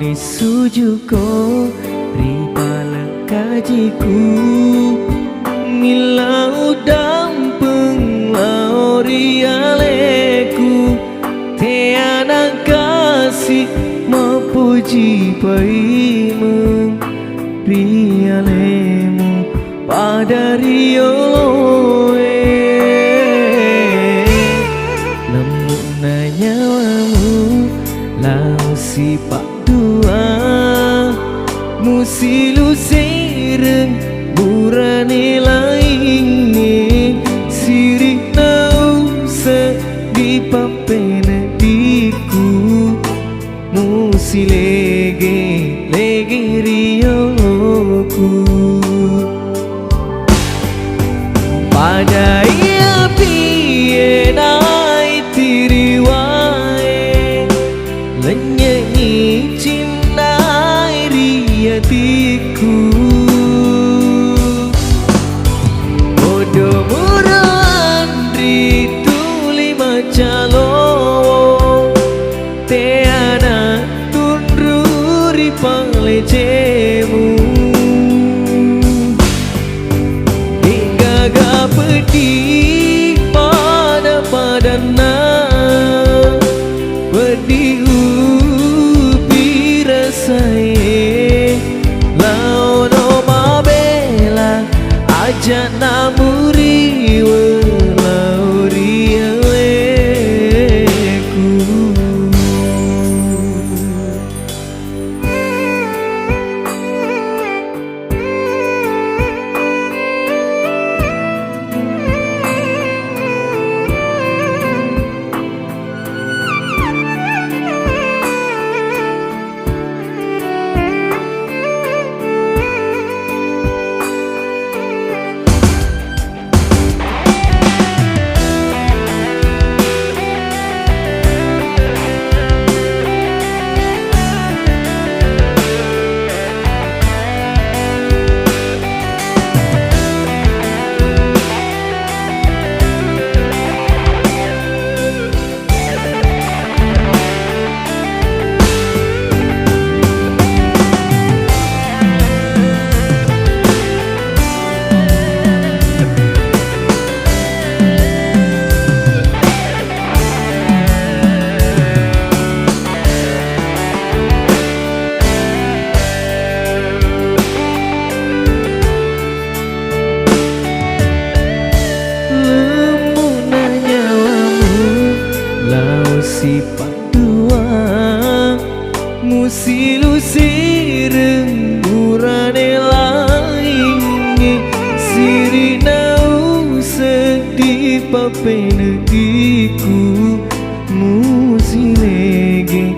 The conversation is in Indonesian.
Ni sujuko ripala kajiku milau dampeng laurialeku tiada kasih memuji paimeng rialemu pada rioloe namun nanyawamu lau sipak musilu sereng burane lainnya sirih nau di papena diku musi lege rioku pada ia pienai tiriwae lenyanyi cintai riatiku bodoh murahan rituli macalo teana tunduri palecemu hingga gak pedih pada-padana pedih jana muri laurialeku sifat dua musilu sireng burane lainnya sirinau sedih papenegiku musi lege